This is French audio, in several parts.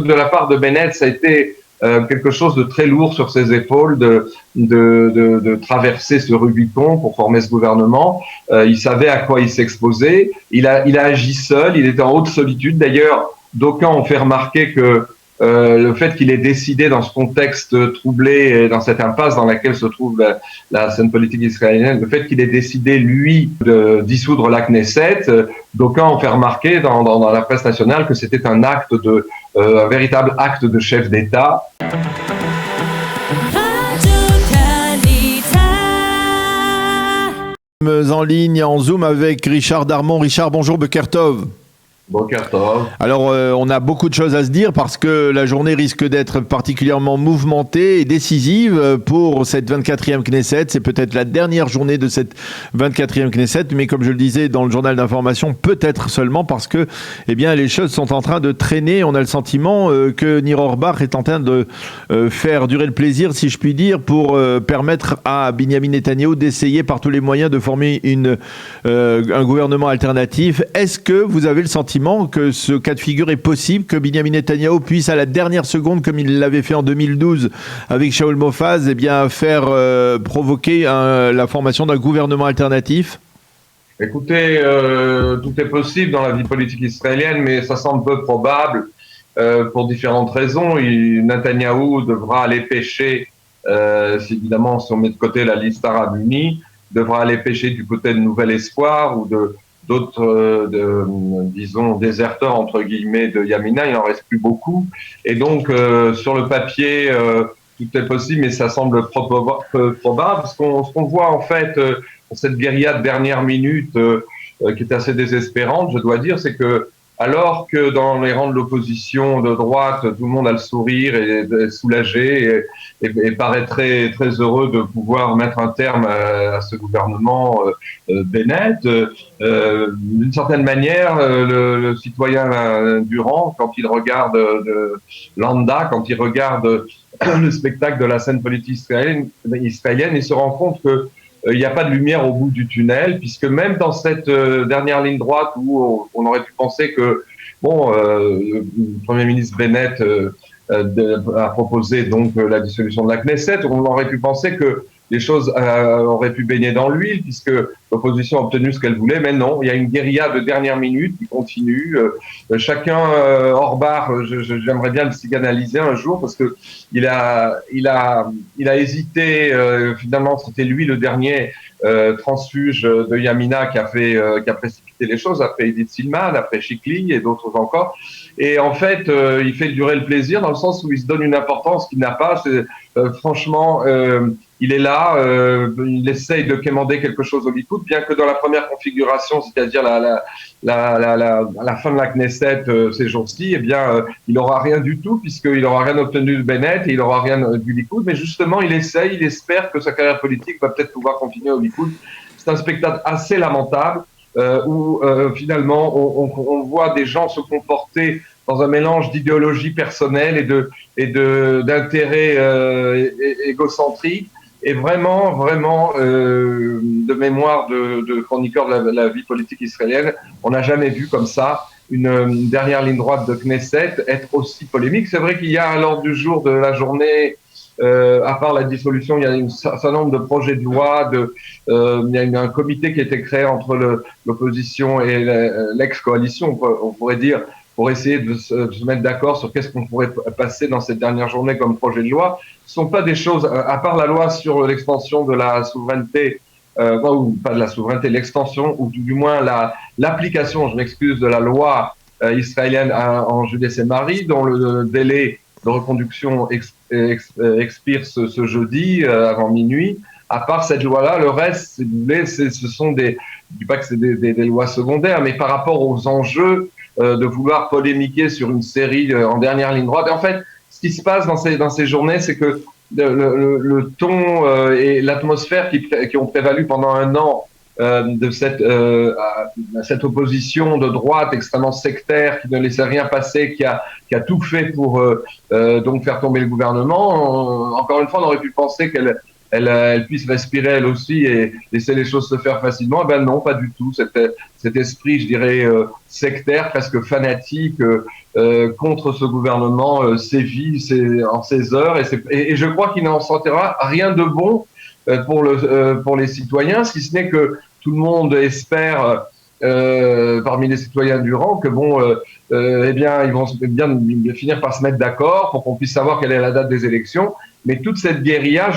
de la part de Bennett, ça a été quelque chose de très lourd sur ses épaules de traverser ce Rubicon pour former ce gouvernement. Il savait à quoi il s'exposait. Il a agi seul. Il était en haute solitude. D'ailleurs, d'aucuns ont fait remarquer que le fait qu'il ait décidé dans ce contexte troublé et dans cette impasse dans laquelle se trouve la scène politique israélienne, le fait qu'il ait décidé, lui, de dissoudre la Knesset, d'aucuns ont fait remarquer dans la presse nationale que c'était un véritable acte de chef d'État. En ligne, en Zoom avec Richard Darmon. Richard, bonjour, Boker Tov. Alors, on a beaucoup de choses à se dire parce que la journée risque d'être particulièrement mouvementée et décisive pour cette 24e Knesset. C'est peut-être la dernière journée de cette 24e Knesset, mais comme je le disais dans le journal d'information, peut-être seulement parce que, eh bien, les choses sont en train de traîner. On a le sentiment que Nir Orbach est en train de faire durer le plaisir, si je puis dire, pour permettre à Binyamin Netanyahou d'essayer par tous les moyens de former un gouvernement alternatif. Est-ce que vous avez le sentiment que ce cas de figure est possible, que Binyamin Netanyahou puisse à la dernière seconde, comme il l'avait fait en 2012 avec Shaul Mofaz, eh bien faire provoquer la formation d'un gouvernement alternatif? Écoutez, tout est possible dans la vie politique israélienne, mais ça semble peu probable pour différentes raisons. Netanyahou devra aller pêcher, évidemment, si on met de côté la liste arabe unie, devra aller pêcher du côté de Nouvel Espoir ou d'autres, disons, déserteurs, entre guillemets, de Yamina. Il n'en reste plus beaucoup. Et donc, sur le papier, tout est possible, mais ça semble peu probable. Ce qu'on voit, en fait, dans cette guérilla de dernière minute, qui est assez désespérante, je dois dire, c'est que, alors que dans les rangs de l'opposition de droite, tout le monde a le sourire et est soulagé et paraît très, très heureux de pouvoir mettre un terme à ce gouvernement Bennett, d'une certaine manière, le citoyen Durand, quand il regarde Lambda, quand il regarde le spectacle de la scène politique israélienne, il se rend compte que il n'y a pas de lumière au bout du tunnel, puisque même dans cette dernière ligne droite où on aurait pu penser que le Premier ministre Bennett a proposé donc la dissolution de la Knesset, on aurait pu penser que les choses auraient pu baigner dans l'huile, puisque l'opposition a obtenu ce qu'elle voulait, mais non, il y a une guérilla de dernière minute qui continue. Chacun, Orbach, j'aimerais bien le psychanalyser un jour, parce que il a hésité, finalement c'était lui le dernier transfuge de Yamina qui a précipité les choses, après Edith Silman, après Chikli et d'autres encore. Et en fait, il fait durer le plaisir dans le sens où il se donne une importance qu'il n'a pas. Franchement, il est là, il essaye de quémander quelque chose au Likoud, bien que dans la première configuration, c'est-à-dire la fin de la Knesset ces jours-ci, eh bien, il n'aura rien du tout, puisqu'il n'aura rien obtenu de Bennett et il n'aura rien du Likoud. Mais justement, il espère que sa carrière politique va peut-être pouvoir continuer au Likoud. C'est un spectacle assez lamentable, où finalement, on voit des gens se comporter dans un mélange d'idéologie personnelle et d'intérêts égocentriques. Et vraiment, de mémoire de chroniqueur de la vie politique israélienne, on n'a jamais vu comme ça une dernière ligne droite de Knesset être aussi polémique. C'est vrai qu'il y a à l'ordre du jour de la journée, à part la dissolution, il y a un certain nombre de projets de loi, il y a un comité qui a été créé entre l'opposition et l'ex-coalition, on pourrait dire, pour essayer de se mettre d'accord sur qu'est-ce qu'on pourrait passer dans cette dernière journée comme projet de loi. Ce ne sont pas des choses, à part la loi sur l'extension de la souveraineté, ou pas de la souveraineté, l'extension, ou du moins l'application, je m'excuse, de la loi israélienne en Judée-Saint-Marie, dont le délai de reconduction expire ce jeudi avant minuit. À part cette loi-là, le reste, si vous voulez, ce sont je dis pas que c'est des lois secondaires, mais par rapport aux enjeux de vouloir polémiquer sur une série en dernière ligne droite. Et en fait, ce qui se passe dans ces journées, c'est que le ton et l'atmosphère qui ont prévalu pendant un an de cette opposition de droite extrêmement sectaire qui ne laissait rien passer, qui a tout fait pour donc faire tomber le gouvernement. Encore une fois, on aurait pu penser elle puisse respirer elle aussi et laisser les choses se faire facilement. Eh ben non, pas du tout. Cet esprit, je dirais, sectaire, presque fanatique, contre ce gouvernement sévit en ces heures. Et je crois qu'il n'en sortira rien de bon pour les citoyens, si ce n'est que tout le monde espère, parmi les citoyens du rang, que eh bien, ils vont bien finir par se mettre d'accord pour qu'on puisse savoir quelle est la date des élections. Mais toute cette guérilla,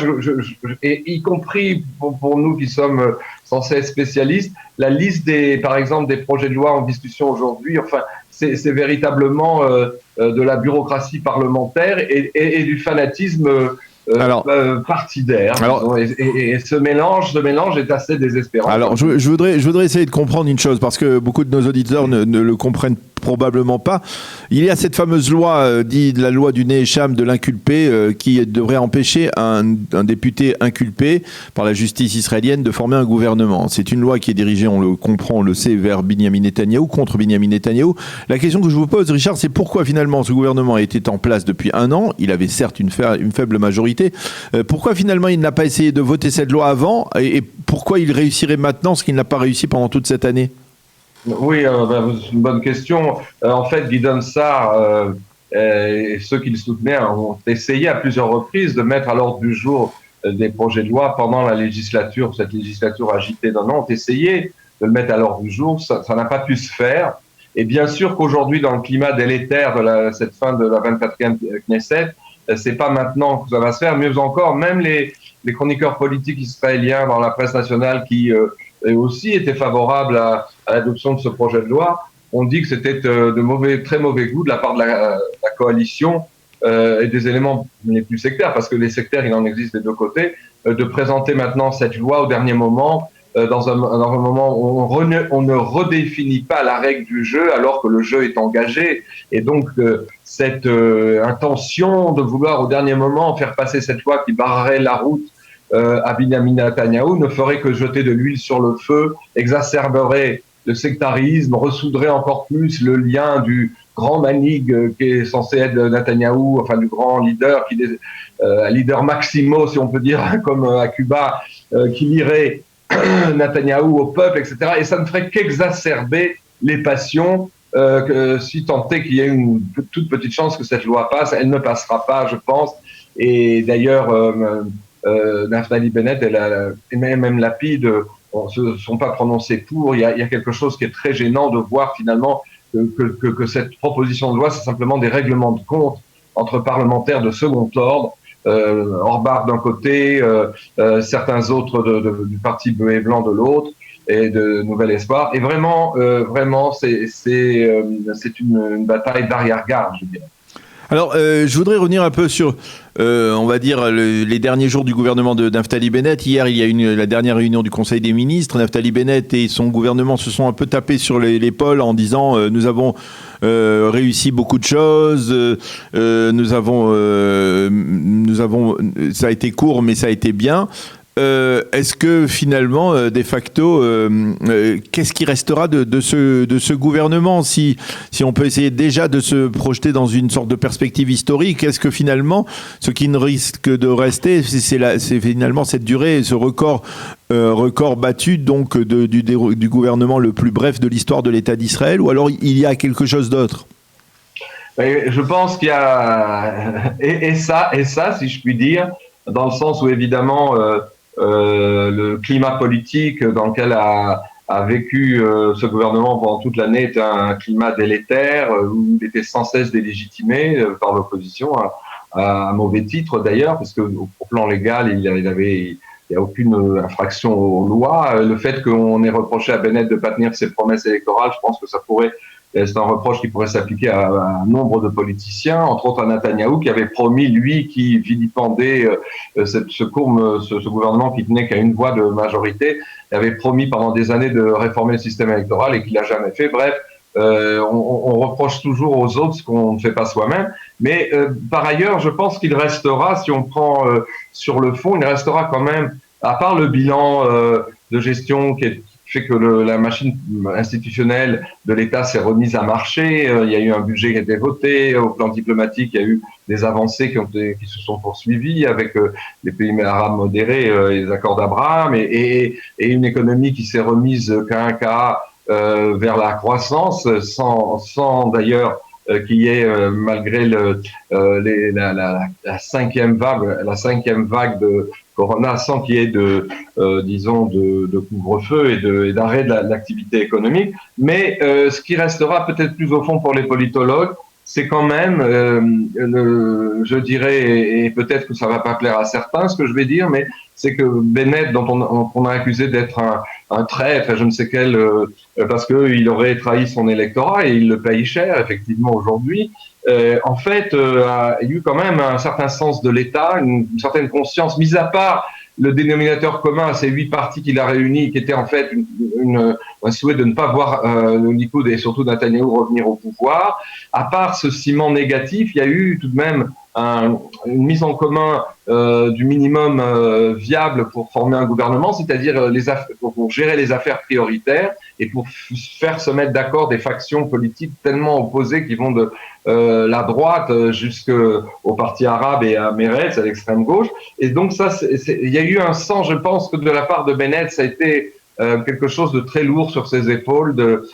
et y compris pour nous qui sommes censés être spécialistes, la liste par exemple, des projets de loi en discussion aujourd'hui, enfin, c'est véritablement de la bureaucratie parlementaire et du fanatisme partidaire. Et ce mélange est assez désespérant. Alors, je voudrais essayer de comprendre une chose, parce que beaucoup de nos auditeurs ne le comprennent probablement pas. Il y a cette fameuse loi, dite la loi du Nehesham, de l'inculpé, qui devrait empêcher un député inculpé par la justice israélienne de former un gouvernement. C'est une loi qui est dirigée, on le comprend, on le sait, vers Binyamin Netanyahou, contre Binyamin Netanyahou. La question que je vous pose, Richard, c'est pourquoi finalement ce gouvernement était en place depuis 1 an. Il avait certes une faible majorité. Pourquoi finalement il n'a pas essayé de voter cette loi avant, et pourquoi il réussirait maintenant ce qu'il n'a pas réussi pendant toute cette année? Oui, c'est une bonne question. En fait, Gideon Sa'ar et ceux qui le soutenaient ont essayé à plusieurs reprises de mettre à l'ordre du jour des projets de loi pendant la législature, cette législature agitée d'un an, ont essayé de le mettre à l'ordre du jour. Ça n'a pas pu se faire. Et bien sûr qu'aujourd'hui, dans le climat délétère de cette fin de la 24e Knesset, c'est pas maintenant que ça va se faire. Mieux encore, même les chroniqueurs politiques israéliens dans la presse nationale qui aussi étaient favorables à l'adoption de ce projet de loi, on dit que c'était de très mauvais goût de la part de la coalition et des éléments les plus sectaires, parce que les sectaires, il en existe des deux côtés, de présenter maintenant cette loi au dernier moment, dans un moment où on ne redéfinit pas la règle du jeu alors que le jeu est engagé. Et donc, cette intention de vouloir au dernier moment faire passer cette loi qui barrerait la route à Binyamin Netanyahou ne ferait que jeter de l'huile sur le feu, exacerberait le sectarisme, ressoudrait encore plus le lien du grand manig qui est censé être Netanyahou, enfin du grand leader, leader maximo, si on peut dire, comme à Cuba, qui lirait Netanyahou au peuple, etc. Et ça ne ferait qu'exacerber les passions, si tant est qu'il y ait une toute petite chance que cette loi passe. Elle ne passera pas, je pense. Et d'ailleurs, Naftali Bennett et même Lapid ne se sont pas prononcés pour. Il y a quelque chose qui est très gênant de voir finalement que cette proposition de loi, c'est simplement des règlements de compte entre parlementaires de second ordre, Orbach d'un côté, certains autres du parti bleu et blanc de l'autre, et de Nouvel Espoir. Et vraiment, c'est une bataille d'arrière-garde, je dirais. Alors, je voudrais revenir un peu sur, on va dire, les derniers jours du gouvernement de Naftali Bennett. Hier, il y a la dernière réunion du Conseil des ministres. Naftali Bennett et son gouvernement se sont un peu tapés sur l'épaule en disant nous avons réussi beaucoup de choses, nous avons, ça a été court, mais ça a été bien. Est-ce que finalement, de facto, qu'est-ce qui restera de ce gouvernement, si on peut essayer déjà de se projeter dans une sorte de perspective historique? Est-ce que finalement, ce qui ne risque de rester, c'est finalement cette durée, ce record battu donc du gouvernement le plus bref de l'histoire de l'État d'Israël, ou alors il y a quelque chose d'autre? Je pense qu'il y a et ça, si je puis dire, dans le sens où évidemment le climat politique dans lequel a vécu ce gouvernement pendant toute l'année était un climat délétère, où il était sans cesse délégitimé par l'opposition, à mauvais titre d'ailleurs, parce que au plan légal, il y a aucune infraction aux lois. Le fait qu'on ait reproché à Bennett de ne pas tenir ses promesses électorales, je pense que c'est un reproche qui pourrait s'appliquer à un nombre de politiciens, entre autres à Netanyahou, qui avait promis, lui, qui vilipendait ce gouvernement qui tenait qu'à une voix de majorité, avait promis pendant des années de réformer le système électoral et qu'il l'a jamais fait. Bref, on reproche toujours aux autres ce qu'on ne fait pas soi-même. Mais par ailleurs, je pense qu'il restera, si on prend sur le fond, il restera quand même, à part le bilan de gestion qui est fait que la machine institutionnelle de l'État s'est remise à marcher. Il y a eu un budget qui a été voté. Au plan diplomatique, il y a eu des avancées qui se sont poursuivies avec les pays arabes modérés et les accords d'Abraham et une économie qui s'est remise vers la croissance sans d'ailleurs qu'il y ait malgré la cinquième vague de Corona, sans qu'il y ait de couvre-feu et d'arrêt de l'activité économique. Mais ce qui restera peut-être plus au fond pour les politologues, c'est quand même, je dirais, et peut-être que ça va pas plaire à certains, ce que je vais dire, mais c'est que Bennett, dont on a accusé d'être un traître, je ne sais quel, parce qu'il aurait trahi son électorat et il le paye cher, effectivement, aujourd'hui. En fait, il y a eu quand même un certain sens de l'État, une certaine conscience, mis à part le dénominateur commun à ces 8 partis qu'il a réunis, qui était en fait un souhait de ne pas voir le Likoud et surtout Netanyahou revenir au pouvoir. À part ce ciment négatif, il y a eu tout de même une mise en commun du minimum viable pour former un gouvernement, c'est-à-dire pour gérer les affaires prioritaires et pour faire se mettre d'accord des factions politiques tellement opposées qui vont de la droite jusqu'au parti arabe et à Meretz, à l'extrême gauche. Et donc ça, il y a eu un sens, je pense, que de la part de Bennett, ça a été quelque chose de très lourd sur ses épaules, de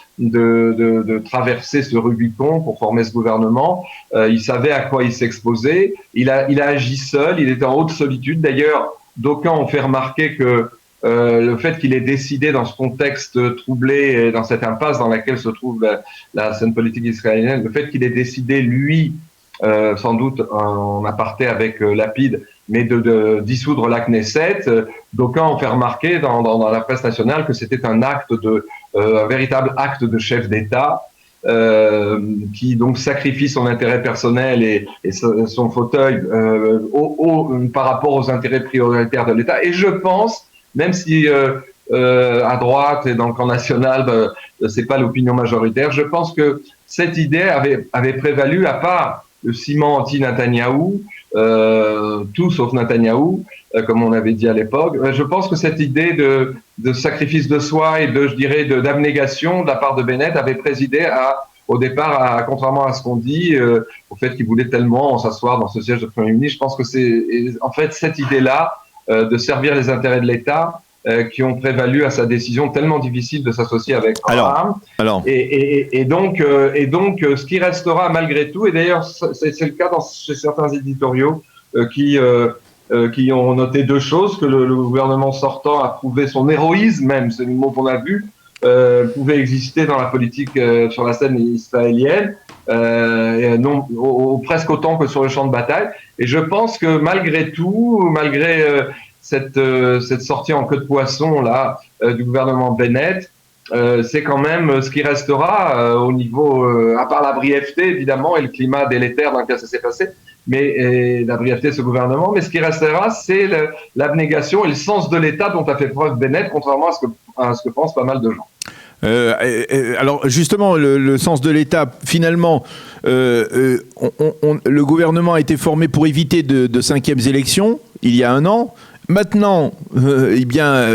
traverser ce Rubicon pour former ce gouvernement. Il savait à quoi il s'exposait. Il a agi seul. Il était en haute solitude. D'ailleurs, d'aucuns ont fait remarquer que le fait qu'il ait décidé dans ce contexte troublé et dans cette impasse dans laquelle se trouve la scène politique israélienne, le fait qu'il ait décidé, lui, sans doute en aparté avec Lapid, mais de dissoudre la Knesset, d'aucuns ont fait remarquer dans la presse nationale que c'était un véritable acte de chef d'État qui donc sacrifie son intérêt personnel et son fauteuil par rapport aux intérêts prioritaires de l'État. Et je pense, même si à droite et dans le camp national, c'est pas l'opinion majoritaire, je pense que cette idée avait prévalu, à part le ciment anti-Netanyahou, tout sauf Netanyahou, comme on avait dit à l'époque. Je pense que cette idée de sacrifice de soi et d'abnégation de la part de Bennett avait présidé au départ, contrairement à ce qu'on dit, au fait qu'il voulait tellement s'asseoir dans ce siège de Premier ministre. Je pense que c'est en fait cette idée-là de servir les intérêts de l'État qui ont prévalu à sa décision tellement difficile de s'associer avec Abraham. Et donc, ce qui restera malgré tout, et d'ailleurs c'est le cas chez certains éditoriaux qui ont noté deux choses, que le gouvernement sortant a prouvé son héroïsme, même, c'est le mot qu'on a vu, pouvait exister dans la politique sur la scène israélienne, presque autant que sur le champ de bataille. Et je pense que malgré tout, malgré cette sortie en queue de poisson là du gouvernement Bennett, c'est quand même ce qui restera au niveau, à part la brièveté évidemment et le climat délétère dans lequel ça s'est passé, mais la brièveté de ce gouvernement, mais ce qui restera, c'est l'abnégation et le sens de l'État dont a fait preuve Bennett, contrairement à ce que pensent pas mal de gens. Alors justement, le sens de l'État, finalement, le gouvernement a été formé pour éviter de cinquièmes élections, il y a 1 an. Maintenant,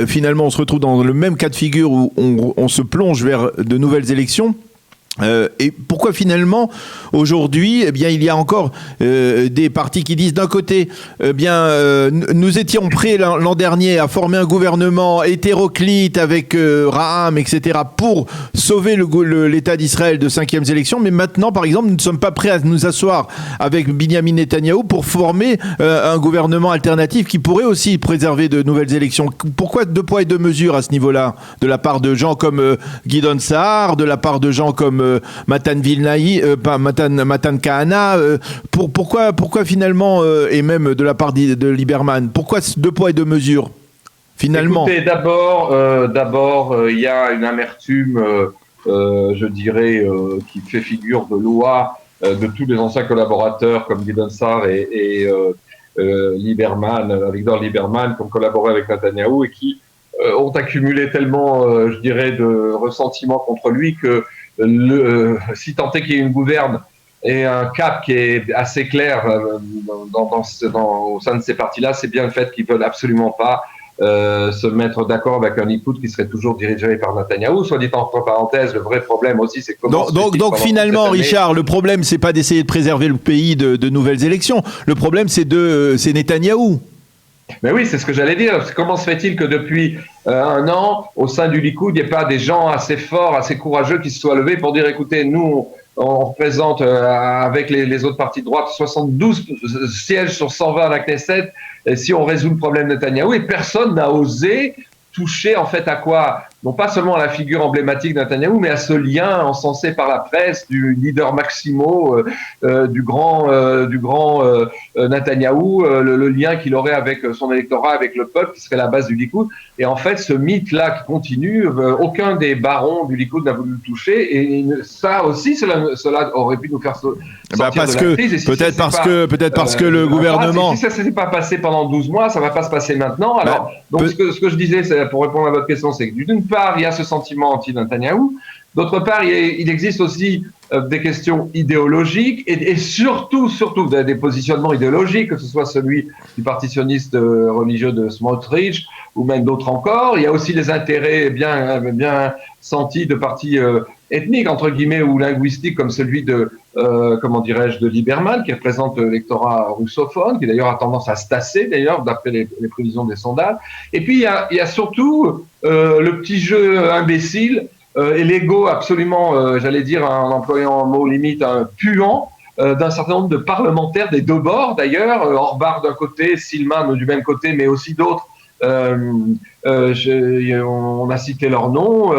finalement, on se retrouve dans le même cas de figure où on se plonge vers de nouvelles élections. Et pourquoi finalement aujourd'hui il y a encore des partis qui disent d'un côté nous étions prêts l'an dernier à former un gouvernement hétéroclite avec Raham etc pour sauver l'État d'Israël de 5e élection, mais maintenant par exemple nous ne sommes pas prêts à nous asseoir avec Binyamin Netanyahou pour former un gouvernement alternatif qui pourrait aussi préserver de nouvelles élections. Pourquoi 2 poids et 2 mesures à ce niveau-là, de la part de gens comme Gideon Sa'ar, de la part de gens comme Matan Kahana, pourquoi finalement, et même de la part de Lieberman, pourquoi 2 poids et 2 mesures finalement? Écoutez, d'abord, il y a une amertume, je dirais, qui fait figure de loi de tous les anciens collaborateurs comme Gideon Sa'ar et Avigdor Lieberman, qui ont collaboré avec Netanyahou et qui ont accumulé tellement, je dirais, de ressentiment contre lui que si tant est qu'il y ait une gouverne et un cap qui est assez clair au sein de ces partis-là, c'est bien le fait qu'ils veulent absolument pas se mettre d'accord avec un Likoud qui serait toujours dirigé par Netanyahou. Soit dit entre parenthèses, le vrai problème aussi, c'est comment... Donc finalement, Richard, le problème, c'est pas d'essayer de préserver le pays de nouvelles élections. Le problème, c'est Netanyahou. Mais oui, c'est ce que j'allais dire. Comment se fait-il que depuis un an, au sein du Likoud, il n'y ait pas des gens assez forts, assez courageux qui se soient levés pour dire, écoutez, nous, on représente avec les autres partis de droite 72 sièges sur 120 à la Knesset, et si on résout le problème de Netanyahou, et personne n'a osé toucher en fait à quoi? Non pas seulement à la figure emblématique de Netanyahou, mais à ce lien encensé par la presse du leader Maximo, du grand Netanyahou, le lien qu'il aurait avec son électorat, avec le peuple, qui serait la base du Likoud. Et en fait, ce mythe-là qui continue, aucun des barons du Likoud n'a voulu le toucher. Et ça aussi, cela aurait pu nous faire sortir de la crise. Peut-être parce que le gouvernement... Si ça ne s'est pas passé pendant 12 mois, ça ne va pas se passer maintenant. Alors, ce que je disais, pour répondre à votre question, c'est que d'une part, il y a ce sentiment anti-Netanyahou. D'autre part, il existe aussi des questions idéologiques et surtout des positionnements idéologiques, que ce soit celui du parti sioniste religieux de Smotrich ou même d'autres encore. Il y a aussi les intérêts bien sentis de partis ethniques, entre guillemets, ou linguistiques, comme celui de Lieberman, qui représente l'électorat russophone, qui d'ailleurs a tendance à se tasser, d'ailleurs, d'après les prévisions des sondages. Et puis, il y a surtout le petit jeu imbécile et l'ego absolument, j'allais dire, en employant un mot limite, puant, d'un certain nombre de parlementaires des deux bords, d'ailleurs, Orbach d'un côté, Silman du même côté, mais aussi d'autres. On a cité leur nom.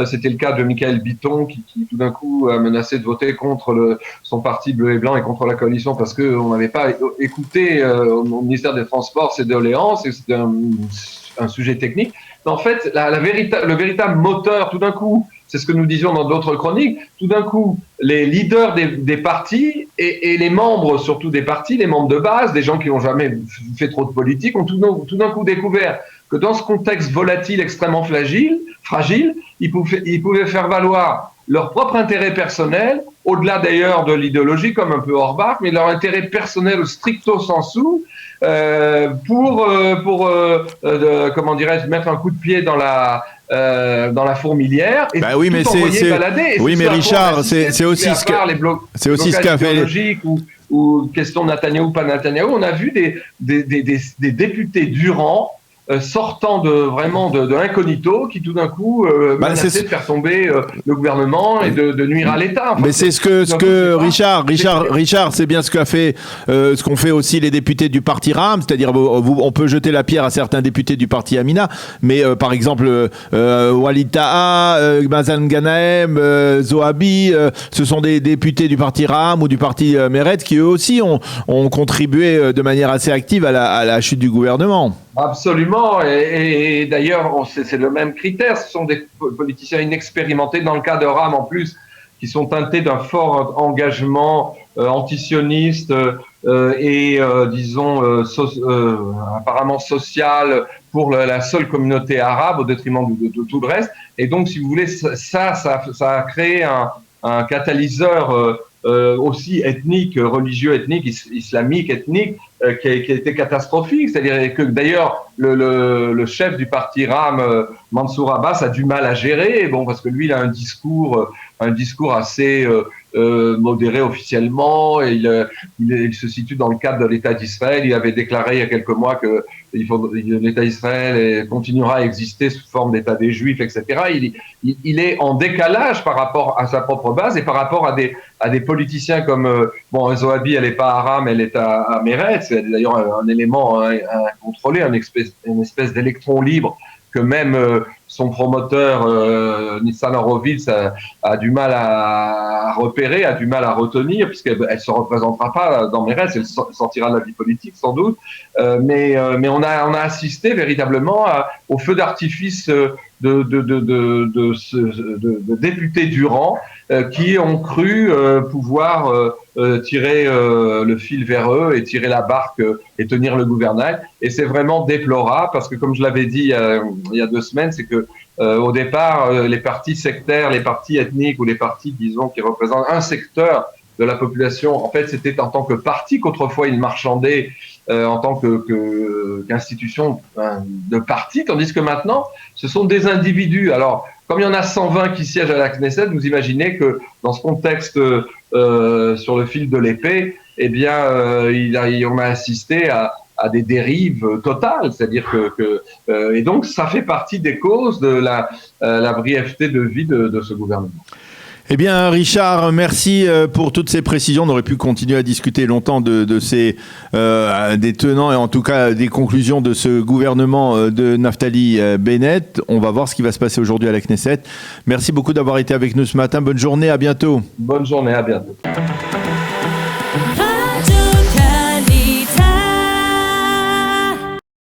C'était le cas de Michael Bitton qui tout d'un coup a menacé de voter contre son parti bleu et blanc et contre la coalition parce qu'on n'avait pas écouté au ministère des Transports ses doléances et c'était un sujet technique. Mais en fait, le véritable moteur, tout d'un coup, c'est ce que nous disions dans d'autres chroniques, tout d'un coup, les leaders des partis et les membres surtout des partis, les membres de base, des gens qui n'ont jamais fait trop de politique, ont tout d'un coup découvert que dans ce contexte volatile extrêmement fragile, ils pouvaient faire valoir leur propre intérêt personnel, au-delà d'ailleurs de l'idéologie, comme un peu Orbach, mais leur intérêt personnel stricto sensu, comment dirais-je, mettre un coup de pied dans la fourmilière et oui, mais balader. Oui, mais Richard, c'est aussi ce qu'a fait ou question Netanyahou, pas Netanyahou, on a vu des députés Durand sortant de l'incognito qui tout d'un coup menaçaient de faire tomber le gouvernement et de nuire à l'État. Mais c'est ce que Richard, c'est bien ce qu'a fait, ce qu'ont fait aussi les députés du parti RAM, c'est-à-dire on peut jeter la pierre à certains députés du parti Amina, mais par exemple Walid Taha, Mazen Ghanem, Zohabi, ce sont des députés du parti RAM ou du parti Meretz qui eux aussi ont contribué de manière assez active à la chute du gouvernement. Absolument, et d'ailleurs c'est le même critère, ce sont des politiciens inexpérimentés dans le cas de RAM en plus, qui sont teintés d'un fort engagement antisioniste et disons apparemment social pour la seule communauté arabe au détriment de tout le reste, et donc si vous voulez ça a créé un catalyseur aussi ethnique, religieux ethnique, islamique ethnique, qui a été catastrophique. C'est-à-dire que d'ailleurs le chef du parti RAM, Mansour Abbas, a du mal à gérer, parce que lui il a un discours assez modéré officiellement, et il se situe dans le cadre de l'État d'Israël. Il avait déclaré il y a quelques mois que l'État d'Israël continuera à exister sous forme d'État des Juifs, etc. Il est en décalage par rapport à sa propre base et par rapport à des politiciens comme Zohabi, elle n'est pas à RAM, elle est à Meretz. C'est d'ailleurs un élément à contrôler, une espèce d'électron libre que même son promoteur Nissan Horowitz a du mal à repérer, a du mal à retenir, puisqu'elle ne se représentera pas dans Meretz, elle sortira de la vie politique sans doute, mais on a assisté véritablement au feu d'artifice de députés Durand qui ont cru pouvoir tirer le fil vers eux et tirer la barque et tenir le gouvernail. Et c'est vraiment déplorable parce que, comme je l'avais dit il y a 2 semaines, c'est que au départ, les partis sectaires, les partis ethniques ou les partis, disons, qui représentent un secteur de la population. En fait, c'était en tant que parti qu'autrefois ils marchandaient en tant qu'institution de parti, tandis que maintenant, ce sont des individus. Alors, comme il y en a 120 qui siègent à la Knesset, vous imaginez que dans ce contexte sur le fil de l'épée, eh bien, on a assisté à des dérives totales, c'est-à-dire et donc ça fait partie des causes de la brièveté de vie de ce gouvernement. Eh bien, Richard, merci pour toutes ces précisions. On aurait pu continuer à discuter longtemps de ces des tenants et en tout cas des conclusions de ce gouvernement de Naftali Bennett. On va voir ce qui va se passer aujourd'hui à la Knesset. Merci beaucoup d'avoir été avec nous ce matin. Bonne journée, à bientôt. Bonne journée, à bientôt.